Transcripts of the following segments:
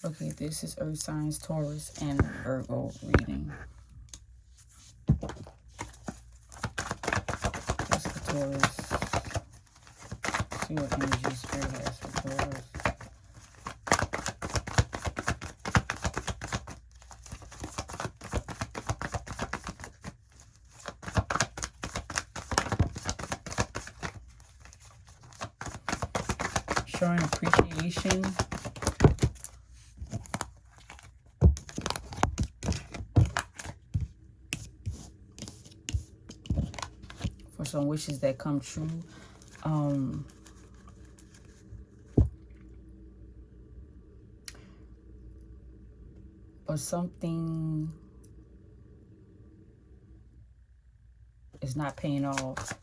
Okay, this is Earth signs, Taurus and Virgo reading. That's for Taurus. See what energy Spirit has for Taurus. Showing appreciation. For some wishes that come true. Or something is not paying off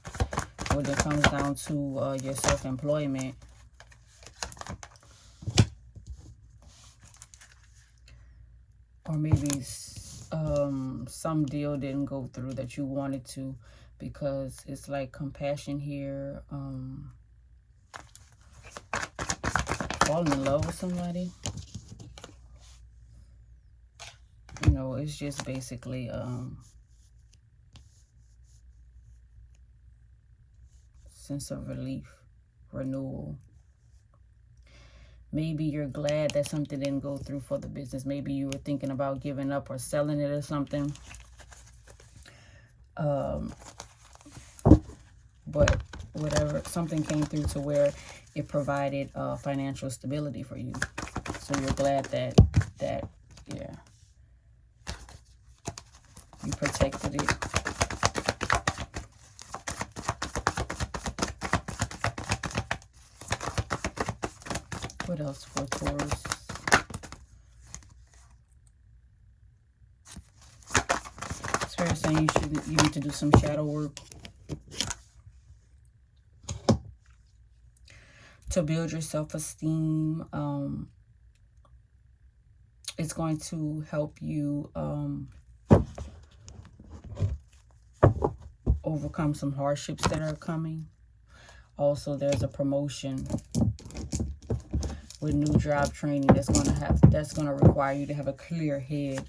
when it comes down to your self-employment. Or maybe some deal didn't go through that you wanted to, because it's like compassion here. Falling in love with somebody. You know, it's just basically sense of relief, renewal. Maybe you're glad that something didn't go through for the business. Maybe you were thinking about giving up or selling it or something. But whatever, something came through to where it provided financial stability for you. So you're glad that yeah, you protected it. What else for Taurus? Spirit saying you need to do some shadow work to build your self-esteem. It's going to help you overcome some hardships that are coming. Also, there's a promotion with new job training that's going to require you to have a clear head,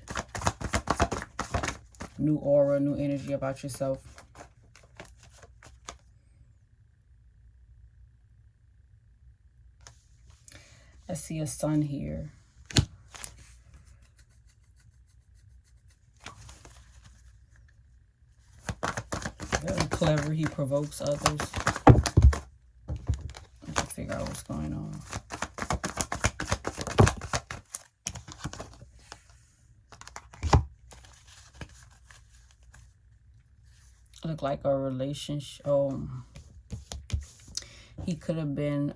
new aura, new energy about yourself. I see a sun here. Very clever. He provokes others. Let's figure out what's going on. Look like a relationship. He could have been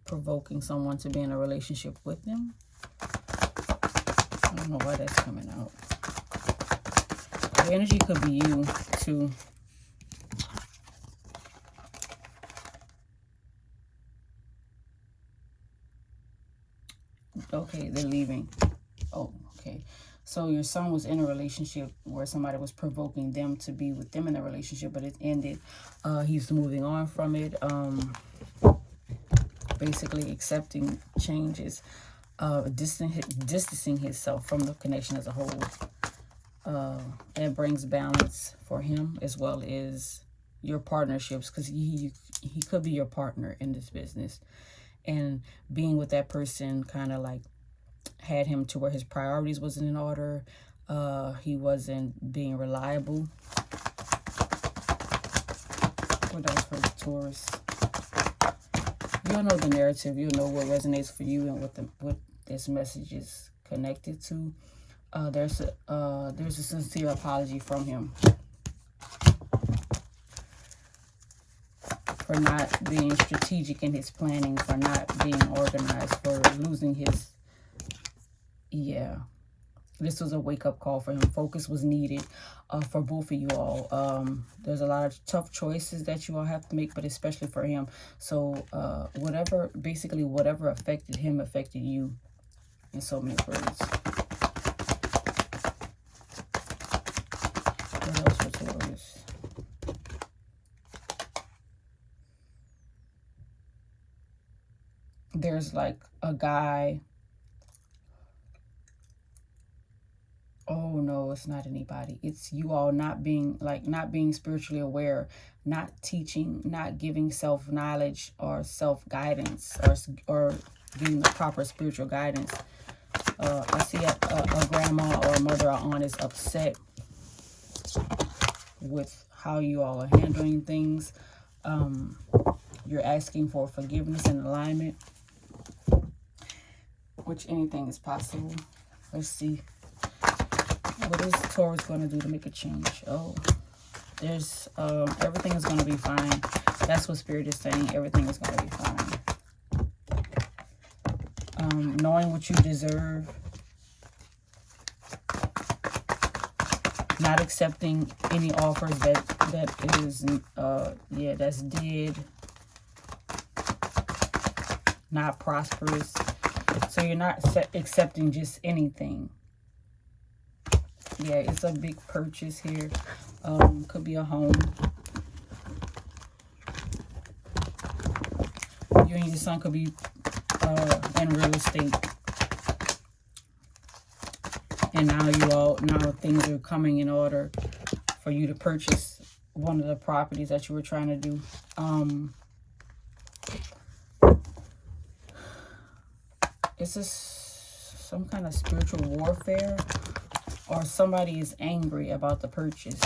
provoking someone to be in a relationship with him. I don't know why that's coming out. The energy could be you too. Okay, they're leaving. Oh, okay. So your son was in a relationship where somebody was provoking them to be with them in a relationship, but it ended. He's moving on from it. Basically accepting changes, distancing himself from the connection as a whole. It brings balance for him as well as your partnerships, because he could be your partner in this business. And being with that person kind of like had him to where his priorities wasn't in order. He wasn't being reliable. What else for Taurus? You'll know the narrative. You'll know what resonates for you and what this message is connected to. There's a sincere apology from him for not being strategic in his planning, for not being organized, for losing his, yeah. This was a wake-up call for him. Focus was needed for both of you all. There's a lot of tough choices that you all have to make, but especially for him. So whatever affected him affected you in so many words. What else for Taurus? There's like a guy. Oh no, it's not anybody. It's you all not being spiritually aware, not teaching, not giving self-knowledge or self-guidance, or giving the proper spiritual guidance. I see a grandma or a mother or aunt is upset with how you all are handling things. You're asking for forgiveness and alignment, which anything is possible. Let's see. What is Taurus going to do to make a change? Oh, there's everything is going to be fine. That's what Spirit is saying. Everything is going to be fine. Knowing what you deserve. Not accepting any offers that is that's dead. Not prosperous. So you're not accepting just anything. Yeah, it's a big purchase here. Could be a home. You and your son could be in real estate. And now things are coming in order for you to purchase one of the properties that you were trying to do. This is some kind of spiritual warfare, or somebody is angry about the purchase.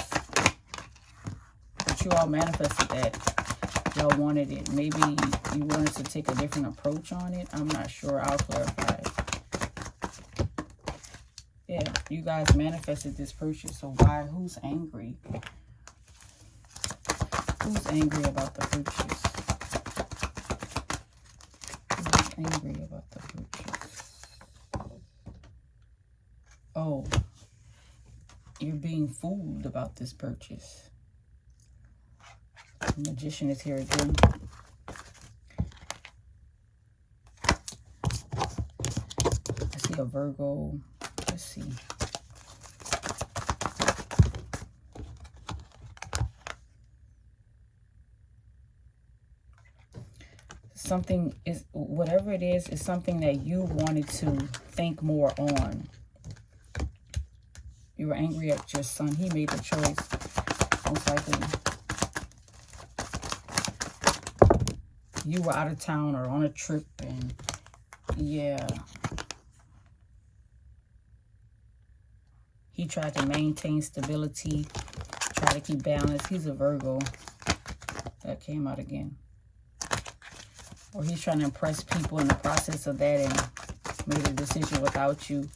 But you all manifested that. Y'all wanted it. Maybe you wanted to take a different approach on it. I'm not sure. I'll clarify. Yeah, you guys manifested this purchase. So why? Who's angry? Who's angry about the purchase? Who's angry about the purchase? Oh, you're being fooled about this purchase. The Magician is here again. I see a Virgo. Let's see. Something is, whatever it is something that you wanted to think more on. You were angry at your son. He made the choice, most likely. You were out of town or on a trip, and yeah. He tried to maintain stability, try to keep balance. He's a Virgo. That came out again. Or he's trying to impress people in the process of that and made a decision without you.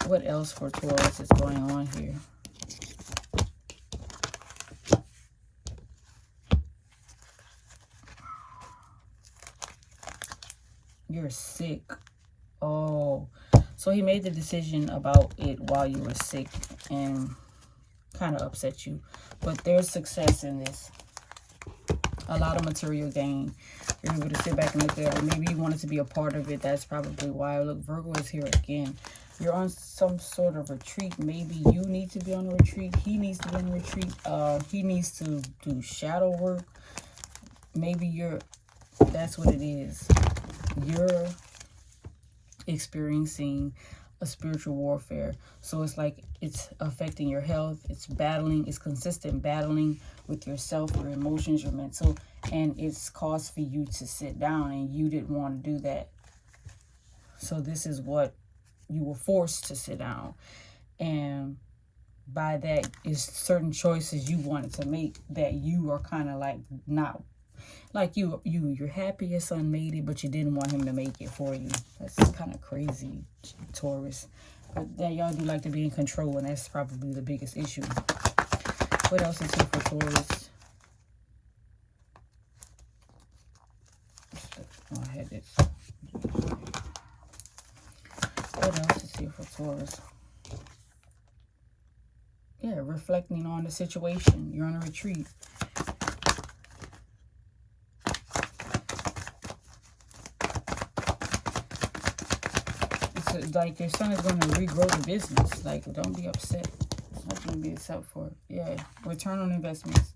What else for Taurus is going on here? You're sick. Oh, so he made the decision about it while you were sick and kind of upset you. But there's success in this. A lot of material gain. You're able to sit back and look at it. Maybe you wanted to be a part of it. That's probably why. Look, Virgo is here again. You're on some sort of retreat. Maybe you need to be on a retreat. He needs to be on a retreat. He needs to do shadow work. Maybe that's what it is. You're experiencing a spiritual warfare. So it's like it's affecting your health. It's battling. It's consistent battling with yourself, your emotions, your mental. And it's caused for you to sit down, and you didn't want to do that. So this is what you were forced to sit down. And by that is certain choices you wanted to make that you are kind of like not like you're happy your son made it, but you didn't want him to make it for you. That's kind of crazy, Taurus. But that y'all do like to be in control, and that's probably the biggest issue. What else is here for Taurus? Oh, I had this. What else is here for Taurus? Yeah, reflecting on the situation. You're on a retreat. It's like your son is going to regrow the business. Like, don't be upset. There's nothing to be upset for. Yeah, return on investments.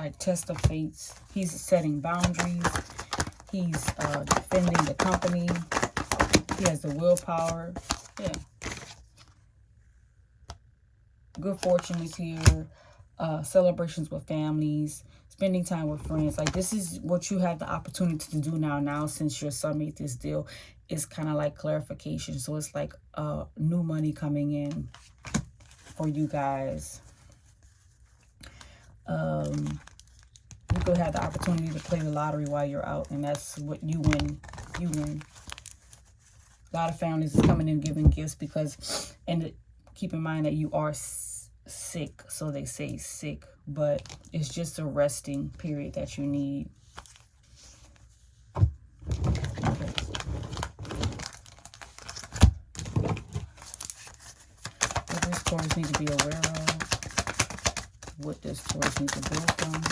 like test of fates. He's setting boundaries. He's defending the company. He has the willpower. Yeah. Good fortune is here. Celebrations with families. Spending time with friends. Like, this is what you have the opportunity to do now since your son made this deal. It's kind of like clarification. So it's like new money coming in for you guys. You could have the opportunity to play the lottery while you're out, and that's what you win. You win. A lot of families is coming in giving gifts because, and keep in mind that you are sick, so they say sick, but it's just a resting period that you need. Okay. What does Taurus need to be aware of? What does Taurus need to build from?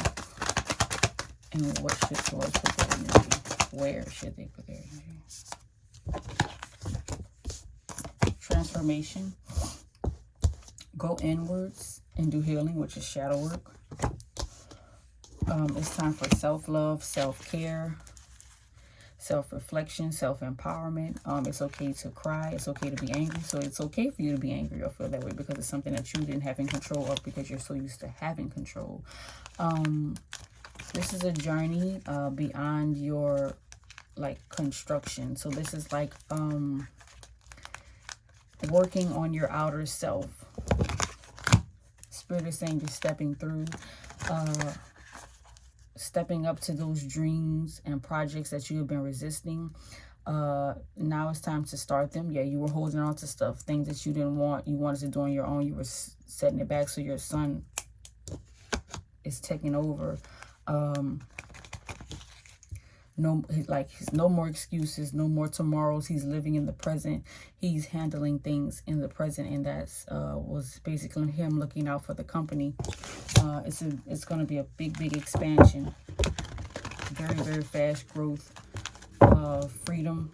And what should Taurus put their energy? Where should they put their energy? Transformation. Go inwards and do healing, which is shadow work. It's time for self-love, self-care, self-reflection, self-empowerment. It's okay to cry. It's okay to be angry. So it's okay for you to be angry or feel that way because it's something that you didn't have in control of because you're so used to having control. This is a journey beyond your, like, construction. So this is like working on your outer self. Spirit is saying you're stepping through, stepping up to those dreams and projects that you have been resisting. Now it's time to start them. Yeah, you were holding on to stuff, things that you didn't want. You wanted to do on your own. You were setting it back, so your son is taking over. No more excuses, no more tomorrows. He's living in the present. He's handling things in the present, and that's was basically him looking out for the company. It's going to be a big expansion, very fast growth, freedom,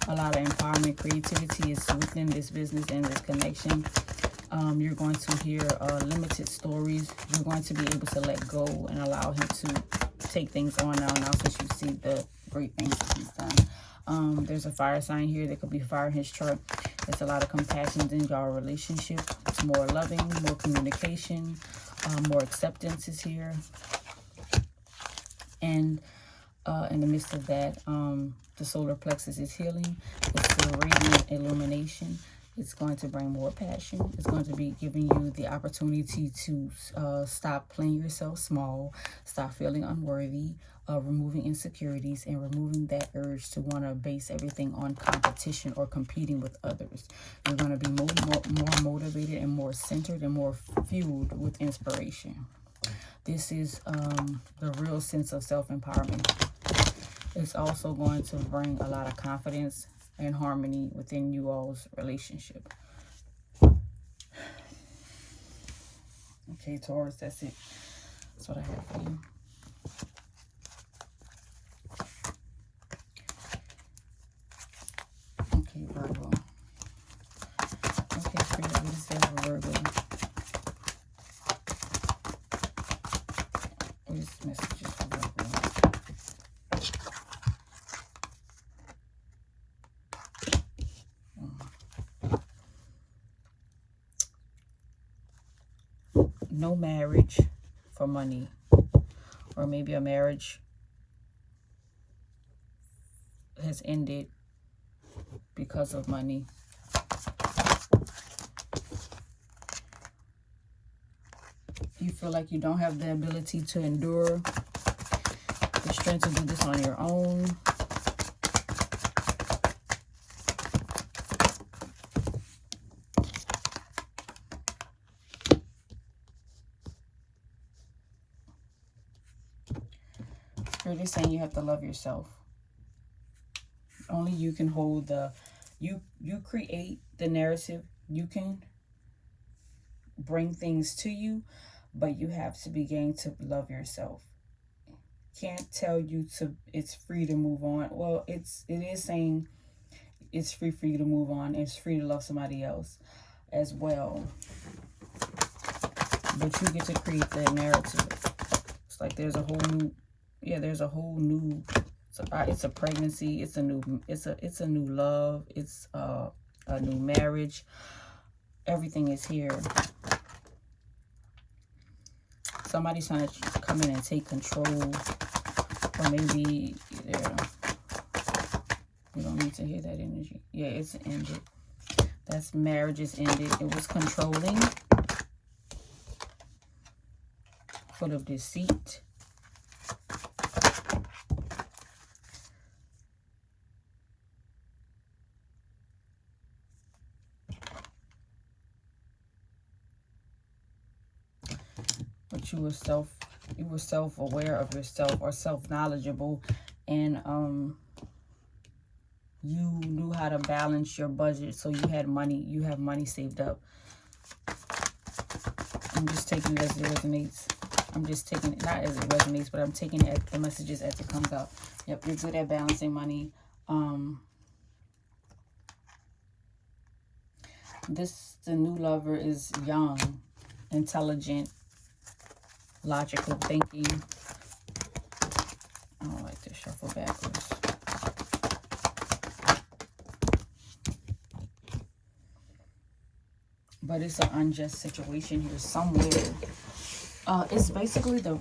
a lot of empowerment, creativity is within this business and this connection. You're going to hear limited stories. You're going to be able to let go and allow him to take things on now since you see the great things that he's done. There's a fire sign here. There could be fire in his chart. There's a lot of compassion in your relationship. It's more loving, more communication, more acceptance is here. And in the midst of that, the solar plexus is healing. It's the radiant illumination. It's going to bring more passion. It's going to be giving you the opportunity to stop playing yourself small, stop feeling unworthy, removing insecurities, and removing that urge to want to base everything on competition or competing with others. You're going to be more motivated and more centered and more fueled with inspiration. This is the real sense of self-empowerment. It's also going to bring a lot of confidence and harmony within you all's relationship. Okay, Taurus, that's it. That's what I have for you. Okay, Virgo. Okay, Spirit, what is that for Virgo? What is the messages for Virgo? No marriage for money, or maybe a marriage has ended because of money. You feel like you don't have the ability to endure, the strength to do this on your own. Spirit is saying you have to love yourself. Only you can hold the, you create the narrative. You can bring things to you, but you have to begin to love yourself. Can't tell you to, it's free to move on. Well, it is saying it's free for you to move on. It's free to love somebody else as well. But you get to create the narrative. It's like there's a whole new, yeah, there's a whole new, it's a pregnancy, it's a new love, it's a new marriage. Everything is here. Somebody's trying to come in and take control, or maybe, yeah, you don't need to hear that energy. Yeah, it's ended. That's marriage is ended. It was controlling, full of deceit. But you were self-aware of yourself, or self-knowledgeable, and you knew how to balance your budget, so you had money, you have money saved up. I'm just taking it as it resonates. I'm just taking it, not as it resonates, but I'm taking it, the messages as it comes out. Yep, you're good at balancing money. The new lover is young, intelligent, logical thinking. I don't like to shuffle backwards. But it's an unjust situation here somewhere. It's basically the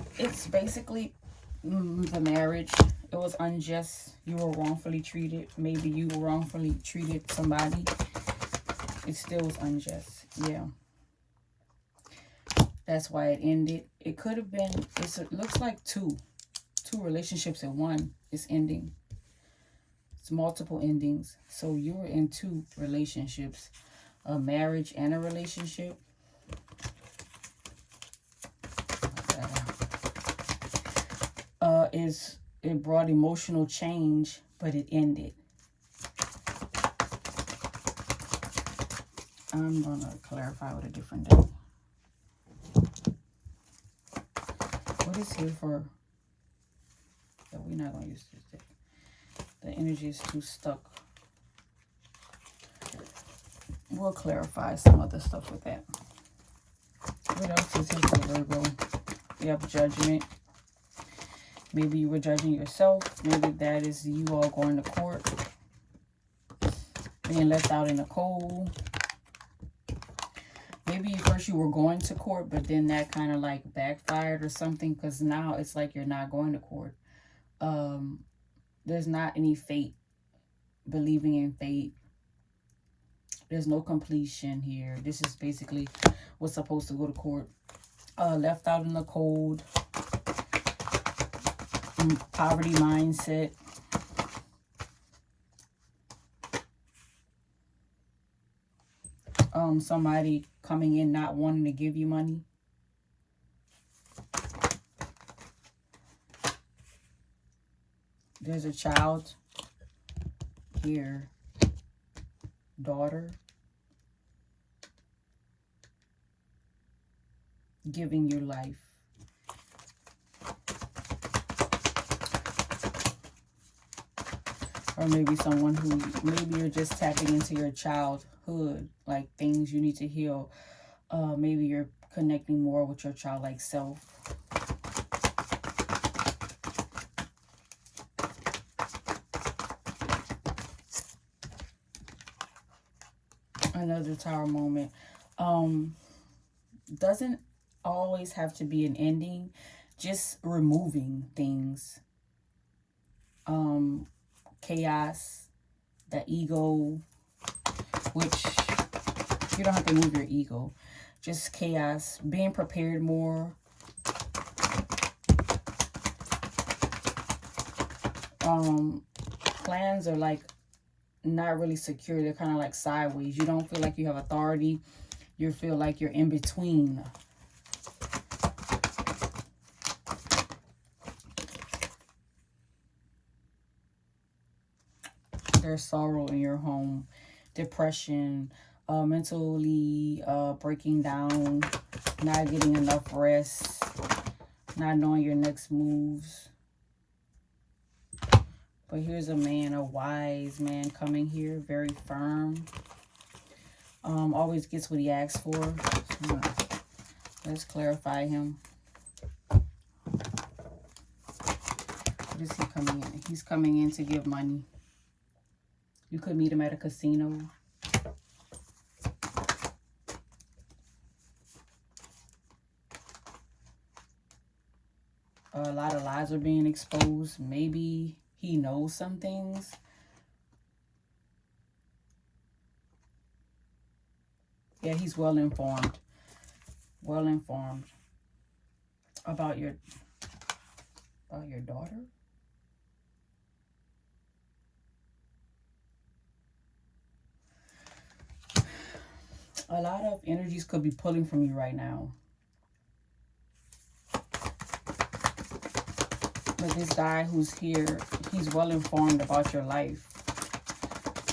marriage. It was unjust. You were wrongfully treated. Maybe you wrongfully treated somebody. It still was unjust. Yeah. That's why it ended. It could have been, it looks like two relationships in one is ending. It's multiple endings. So you were in two relationships, a marriage and a relationship. It brought emotional change, but it ended. I'm gonna clarify with a different deck. What is here for? Yeah, we're not gonna use this deck. The energy is too stuck. We'll clarify some other stuff with that. What else is here for Virgo? You have judgment. Maybe you were judging yourself. Maybe that is you all going to court, being left out in the cold. Maybe first you were going to court, but then that kind of like backfired or something, because now it's like you're not going to court. There's not any fate, believing in fate. There's no completion here. This is basically what's supposed to go to court. Left out in the cold. Poverty mindset. Somebody coming in not wanting to give you money. There's a child here. Daughter. Giving you life. Or maybe someone who, maybe you're just tapping into your childhood, like things you need to heal. Maybe you're connecting more with your childlike self. Another Tower moment. Doesn't always have to be an ending. Just removing things. Chaos, the ego, which you don't have to move your ego. Just chaos, being prepared more. Plans are like not really secure. They're kind of like sideways. You don't feel like you have authority. You feel like you're in between. There's sorrow in your home, depression, mentally breaking down, not getting enough rest, not knowing your next moves. But here's a man, a wise man coming here, very firm. Always gets what he asks for. Let's clarify him. What is he coming in? He's coming in to give money. You could meet him at a casino. A lot of lies are being exposed. Maybe he knows some things. Yeah, he's well informed. Well informed about your daughter. A lot of energies could be pulling from you right now. But this guy who's here, he's well informed about your life.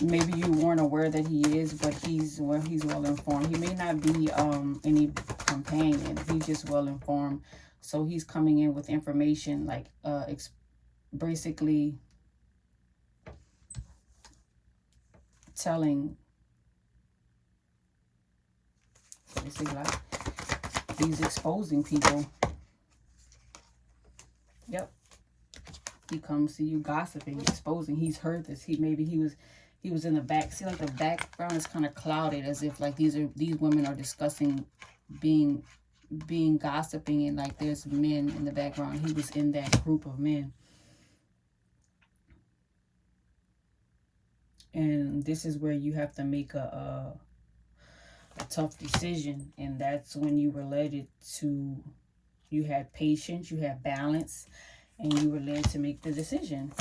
Maybe you weren't aware that he is, but he's well informed. He may not be any companion. He's just well informed. So he's coming in with information like basically telling. Basically, like he's exposing people. Yep. He comes to you gossiping, exposing. He's heard this. He was in the back. See, like the background is kind of clouded, as if like these women are discussing being gossiping, and like there's men in the background. He was in that group of men. And this is where you have to make a tough decision, and that's when you were led to, you had patience, you had balance, and you were led to make the decision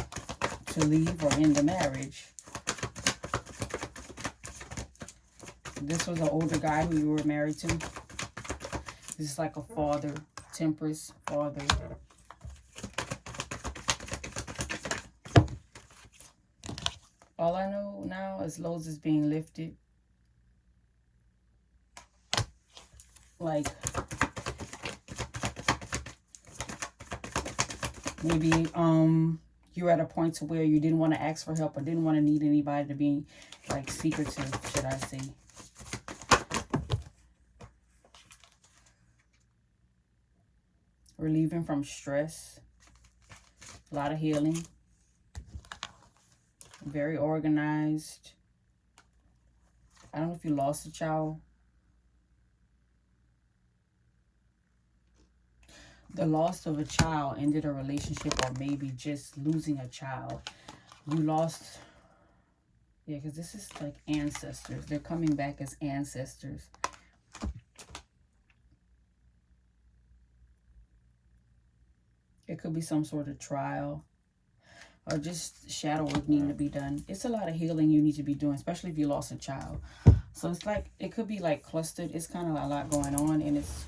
to leave or end the marriage. This was an older guy who you were married to. This is like a father, Temperance, father. All I know now is loads is being lifted. Like, maybe you're at a point to where you didn't want to ask for help or didn't want to need anybody to be like secretive, should I say. Relieving from stress. A lot of healing. Very organized. I don't know if you lost a child. The loss of a child ended a relationship, or maybe just losing a child. You lost, yeah, because this is like ancestors. They're coming back as ancestors. It could be some sort of trial, or just shadow work needing to be done. It's a lot of healing you need to be doing, especially if you lost a child. So it's like, it could be like clustered. It's kind of a lot going on, and it's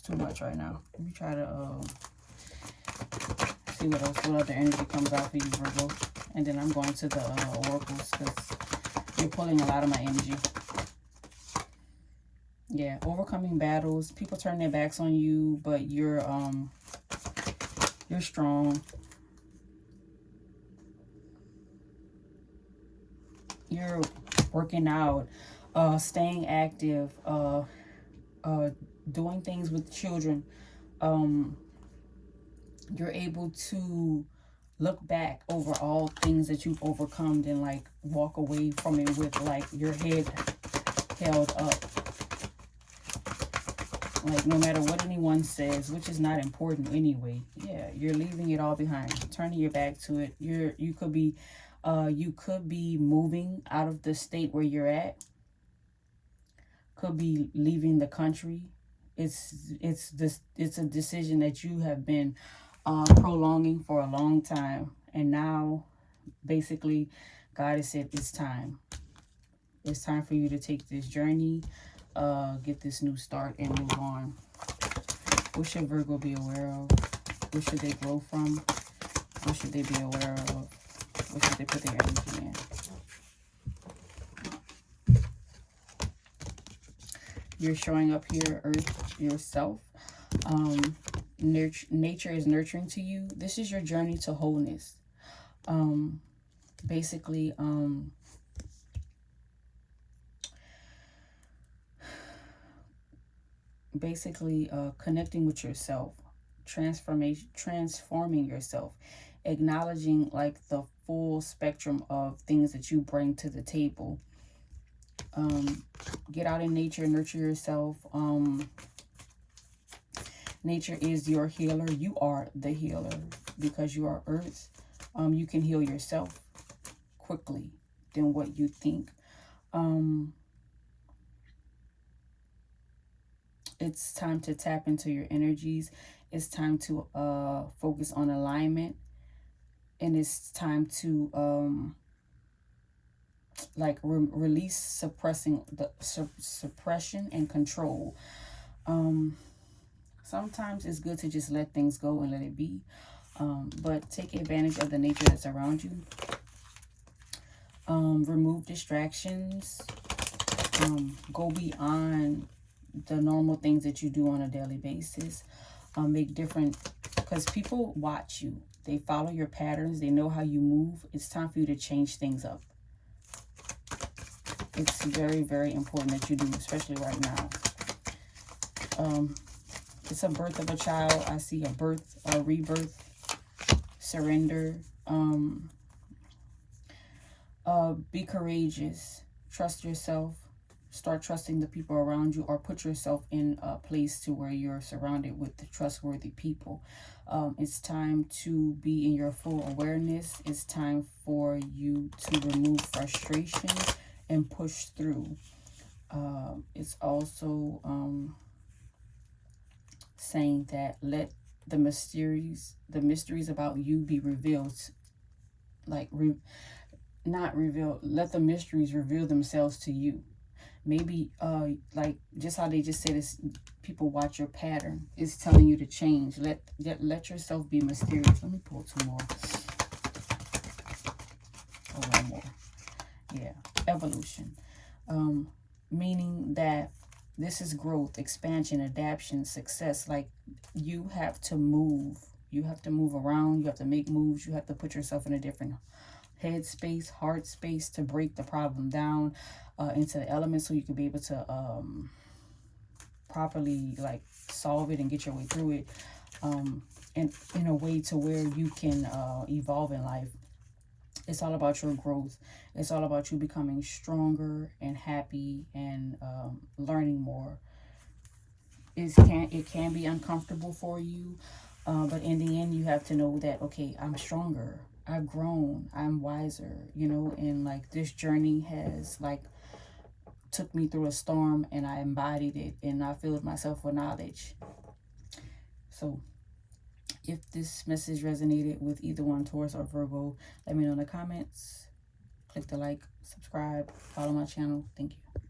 too much right now. Let me try to see what other energy comes out for you, Virgo. And then I'm going to the oracles, because you're pulling a lot of my energy. Yeah, overcoming battles. People turn their backs on you, but you're strong. You're working out, staying active, doing things with children. You're able to look back over all things that you've overcome and like walk away from it with like your head held up. Like no matter what anyone says, which is not important anyway. Yeah, you're leaving it all behind, turning your back to it. You could be moving out of the state where you're at. Could be leaving the country. It's a decision that you have been prolonging for a long time, and now basically God has said it's time. It's time for you to take this journey, get this new start, and move on. What should Virgo be aware of? What should they grow from? What should they be aware of? What should they put their energy in? You're showing up here, Earth, yourself. Nature is nurturing to you. This is your journey to wholeness. Basically, basically connecting with yourself, transforming yourself, acknowledging like the full spectrum of things that you bring to the table. Get out in nature, nurture yourself. Nature is your healer. You are the healer because you are earth. You can heal yourself quickly than what you think. It's time to tap into your energies. It's time to focus on alignment. And it's time to like release suppressing the suppression and control. Sometimes it's good to just let things go and let it be. But take advantage of the nature that's around you. Remove distractions. Go beyond the normal things that you do on a daily basis. Make different, because people watch you. They follow your patterns. They know how you move. It's time for you to change things up. It's very, very important that you do, especially right now. It's a birth of a child. I see a birth, a rebirth, surrender. Be courageous. Trust yourself. Start trusting the people around you, or put yourself in a place to where you're surrounded with the trustworthy people. It's time to be in your full awareness. It's time for you to remove frustration and push through. It's also saying that let the mysteries about you be revealed. Like, not revealed. Let the mysteries reveal themselves to you. Maybe like just how they just said, this, people watch your pattern. It's telling you to change. Let yourself be mysterious. Let me pull two more. Oh, one more. Yeah, evolution. Meaning that this is growth, expansion, adaptation, success. Like, you have to move. You have to move around. You have to make moves. You have to put yourself in a different head space, heart space, to break the problem down into the elements, so you can be able to properly like solve it and get your way through it, and in a way to where you can evolve in life. It's all about your growth. It's all about you becoming stronger and happy and learning more. It can be uncomfortable for you, but in the end, you have to know that, okay, I'm stronger. I've grown. I'm wiser, you know, and like this journey has like took me through a storm, and I embodied it, and I filled myself with knowledge. So if this message resonated with either one, Taurus or Virgo, let me know in the comments. Click the like, subscribe, follow my channel. Thank you.